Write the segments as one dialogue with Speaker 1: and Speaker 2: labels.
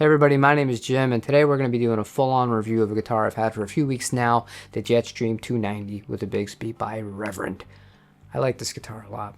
Speaker 1: Hey everybody, my name is Jim, and today we're going to be doing a full-on review of a guitar I've had for a few weeks now, the Jetstream 290 with a Bigsby by Reverend. I like this guitar a lot.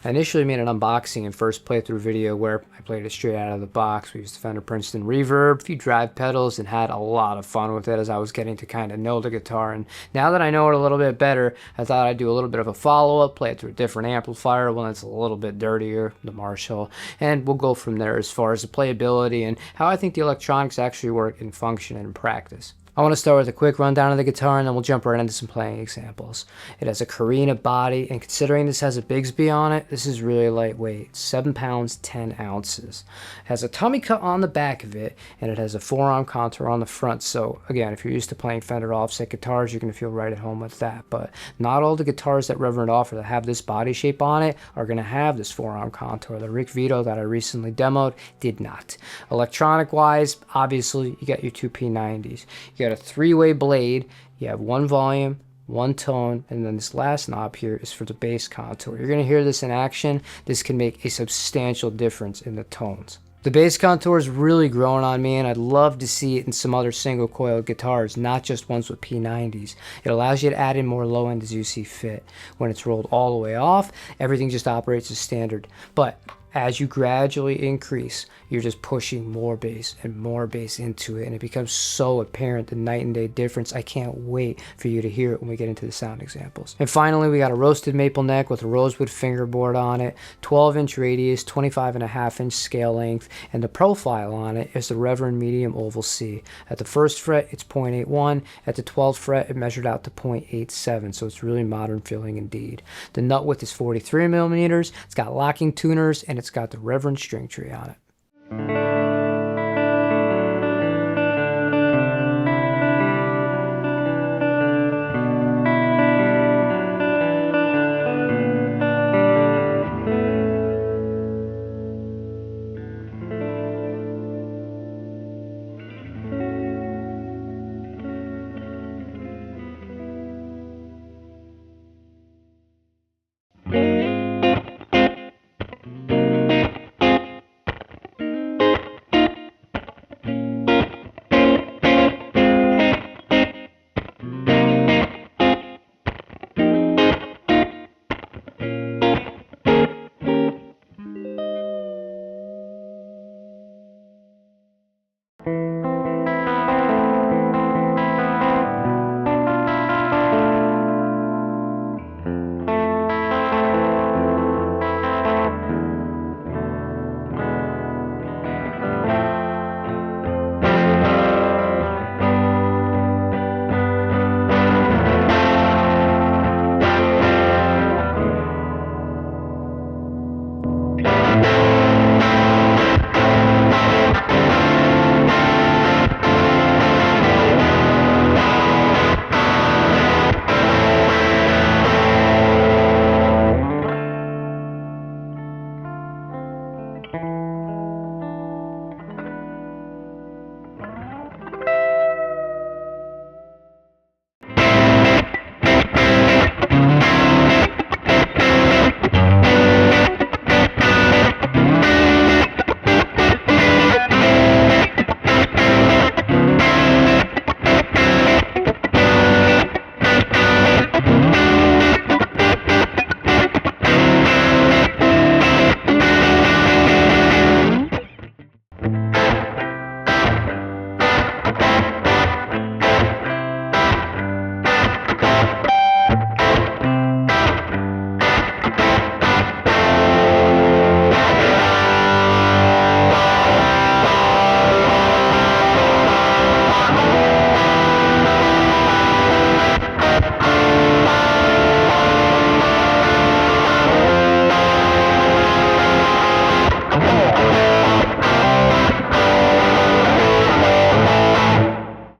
Speaker 1: I initially made an unboxing and first playthrough video where I played it straight out of the box. We used the Fender Princeton reverb, a few drive pedals, and had a lot of fun with it as I was getting to kind of know the guitar. And now that I know it a little bit better, I thought I'd do a little bit of a follow-up, play it through a different amplifier, one that's a little bit dirtier, the Marshall, and we'll go from there as far as the playability and how I think the electronics actually work in function and in practice. I want to start with a quick rundown of the guitar and then we'll jump right into some playing examples. It has a Carina body, and considering this has a Bigsby on it, this is really lightweight, 7 pounds 10 ounces. It has a tummy cut on the back of it, and it has a forearm contour on the front, so again, if you're used to playing Fender offset guitars, you're going to feel right at home with that. But not all the guitars that Reverend offer that have this body shape on it are going to have this forearm contour. The Rick Vito that I recently demoed did not. Electronic wise, obviously you got your two P90s. You got a three-way blade, you have one volume, one tone, and then this last knob here is for the bass contour. You're going to hear this in action. This can make a substantial difference in the tones. The bass contour is really growing on me, and I'd love to see it in some other single coil guitars, not just ones with P90s. It allows you to add in more low end as you see fit. When it's rolled all the way off, everything just operates as standard. But as you gradually increase, you're just pushing more bass and more bass into it, and it becomes so apparent, the night and day difference. I can't wait for you to hear it when we get into the sound examples. And finally, we got a roasted maple neck with a rosewood fingerboard on it, 12-inch radius, 25.5-inch scale length, and the profile on it is the Reverend medium oval C. At the first fret, it's 0.81. At the 12th fret, it measured out to 0.87, so it's really modern feeling indeed. The nut width is 43 millimeters. It's got locking tuners, and it's got the Reverend string tree on it.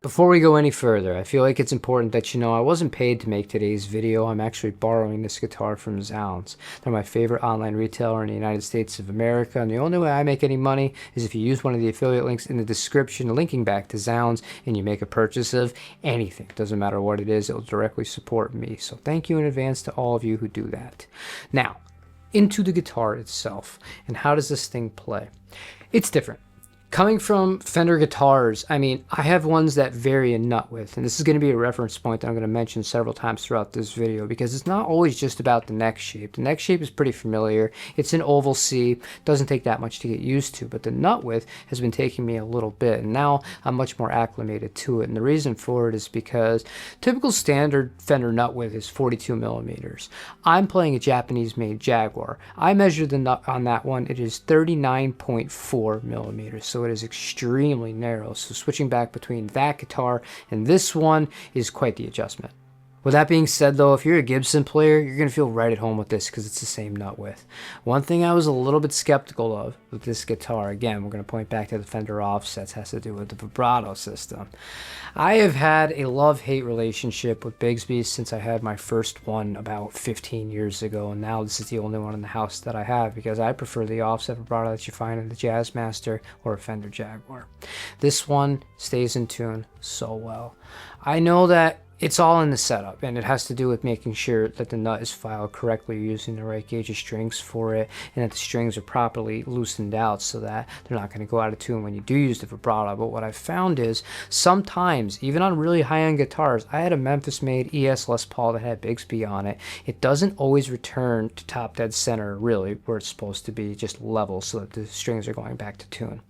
Speaker 1: Before we go any further, I feel like it's important that you know I wasn't paid to make today's video. I'm actually borrowing this guitar from Zounds. They're my favorite online retailer in the United States of America, and the only way I make any money is if you use one of the affiliate links in the description linking back to Zounds and you make a purchase of anything. Doesn't matter what it is, it will directly support me. So thank you in advance to all of you who do that. Now, into the guitar itself, and how does this thing play? It's different. Coming from Fender guitars, I mean, I have ones that vary in nut width, and this is going to be a reference point that I'm going to mention several times throughout this video, because it's not always just about the neck shape. The neck shape is pretty familiar. It's an oval C, doesn't take that much to get used to, but the nut width has been taking me a little bit, and now I'm much more acclimated to it. And the reason for it is because typical standard Fender nut width is 42 millimeters. I'm playing a Japanese-made Jaguar. I measured the nut on that one. It is 39.4 millimeters. So it is extremely narrow. So switching back between that guitar and this one is quite the adjustment. With that being said though, if you're a Gibson player, you're going to feel right at home with this because it's the same nut width. One thing I was a little bit skeptical of with this guitar, again, we're going to point back to the Fender offsets, has to do with the vibrato system. I have had a love-hate relationship with Bigsby since I had my first one about 15 years ago, and now this is the only one in the house that I have because I prefer the offset vibrato that you find in the Jazzmaster or a Fender Jaguar. This one stays in tune so well. I know that it's all in the setup, and it has to do with making sure that the nut is filed correctly, using the right gauge of strings for it, and that the strings are properly loosened out so that they're not going to go out of tune when you do use the vibrato. But what I've found is sometimes, even on really high-end guitars, I had a Memphis-made ES Les Paul that had Bigsby on it. It doesn't always return to top dead center, really, where it's supposed to be, just level, so that the strings are going back to tune.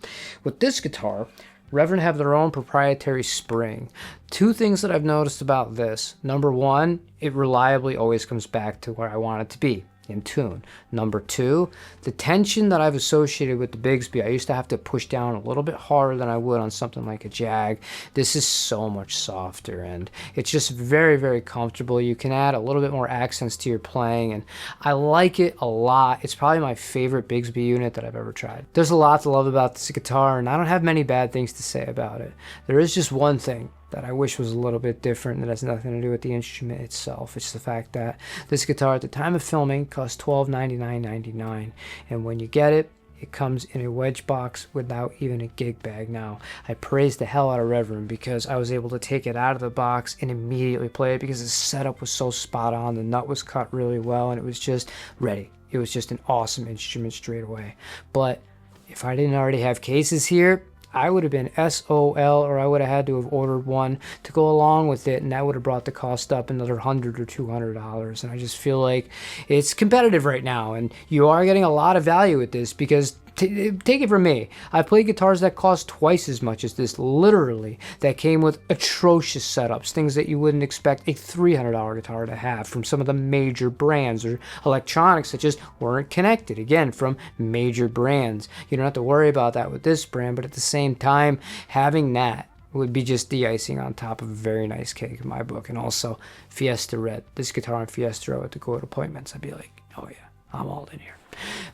Speaker 1: With this guitar, Reverend have their own proprietary spring. Two things that I've noticed about this. Number one, it reliably always comes back to where I want it to be, in tune. Number two, the tension that I've associated with the Bigsby, I used to have to push down a little bit harder than I would on something like a Jag. This is so much softer, and it's just very, very comfortable. You can add a little bit more accents to your playing, and I like it a lot. It's probably my favorite Bigsby unit that I've ever tried. There's a lot to love about this guitar, and I don't have many bad things to say about it. There is just one thing that I wish was a little bit different, that has nothing to do with the instrument itself. It's the fact that this guitar at the time of filming cost $1299.99, and when you get it, it comes in a wedge box without even a gig bag. Now, I praise the hell out of Reverend because I was able to take it out of the box and immediately play it because the setup was so spot on, the nut was cut really well, and it was just ready. It was just an awesome instrument straight away. But if I didn't already have cases here, I would have been SOL, or I would have had to have ordered one to go along with it, and that would have brought the cost up another $100 or $200. And I just feel like it's competitive right now, and you are getting a lot of value with this because take it from me, I played guitars that cost twice as much as this, literally, that came with atrocious setups, things that you wouldn't expect a $300 guitar to have from some of the major brands, or electronics that just weren't connected, again, from major brands. You don't have to worry about that with this brand, but at the same time, having that would be just the icing on top of a very nice cake in my book. And also, Fiesta Red, this guitar and Fiesta Red to go at appointments, I'd be like, oh yeah, I'm all in here.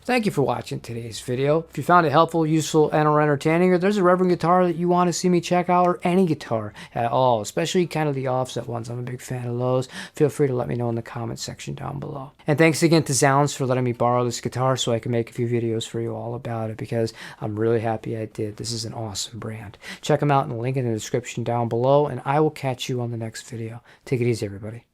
Speaker 1: Thank you for watching today's video. If you found it helpful, useful, and or entertaining, or there's a Reverend guitar that you want to see me check out, or any guitar at all, especially kind of the offset ones, I'm a big fan of those, feel free to let me know in the comment section down below. And thanks again to Zounds for letting me borrow this guitar so I can make a few videos for you all about it, because I'm really happy I did. This is an awesome brand. Check them out in the link in the description down below, and I will catch you on the next video. Take it easy, everybody.